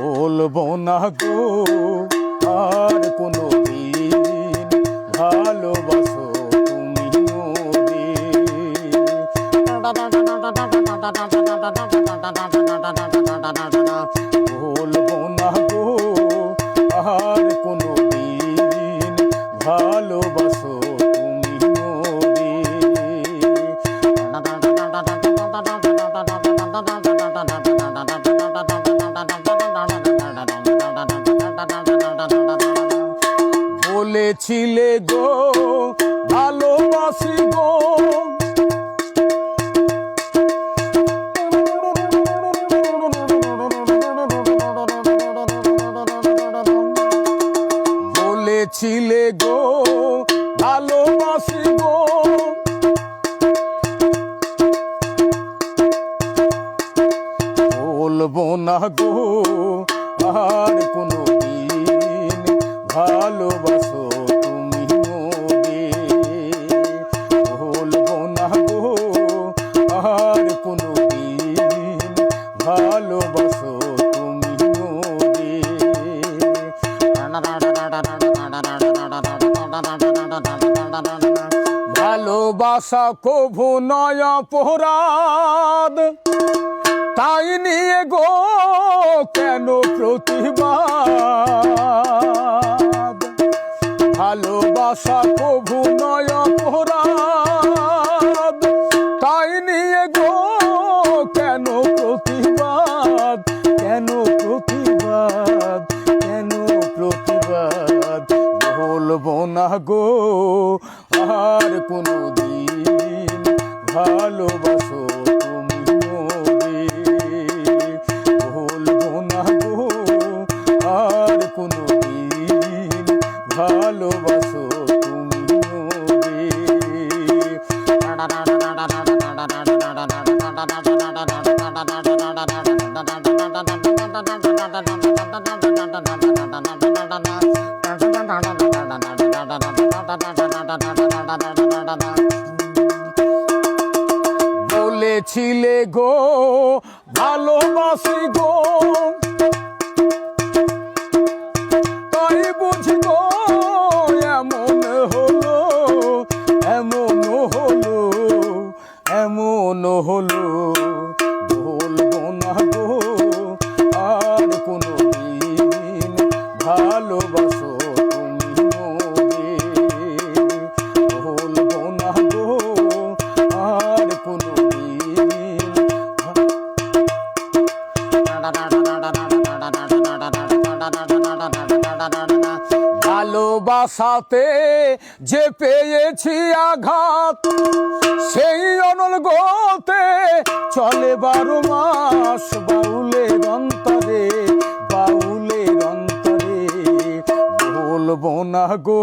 বলবো না গো আর কোনো দিন ভালোবাসো তুমি মোরে। বলবো না গো আর কোনো দিন ভালোবাসো তুমি মোরে। বলেছিলে গো ভালোবাসি গো, বলেছিলে গো ভালোবাসি গো, বলবো না গো আর কোনো দিন ভালোবাসো তুমি মোরে। বলবো না গো আর কোনো দিন ভালোবাসো তুমি মোরে। ভালোবাসা কভু নয় অপরাধ, তাই নিয়ে গো কেন প্রতিবাদ। ভালোবাসা কভু নয় অপরাধ, তাই নিয়ে গো কেন প্রতিবাদ, কেন প্রতিবাদ, কেন প্রতিবাদ। বলবো না গো আর কোনো দিন ভালোবাসো তুমি মোরে। বলবো না গো আর কোনো দিন ভালোবাসো তুমি মোরে। বলেছিলে গো ভালোবাসি গো, তাই বুঝি গো এমন হলো, এমন হলো, এমন হলো। বলবো না গো আর কোনো দিন ভালোবাসো তুমি মোরে। বলবো না গো আর কোনো দিন। ভালোবাসাতে যে পেয়েছি আঘাত, সেই অনল গতে চলে 12 মাস বাউলের অন্তরে, বাউলের অন্তরে। বলবো না গো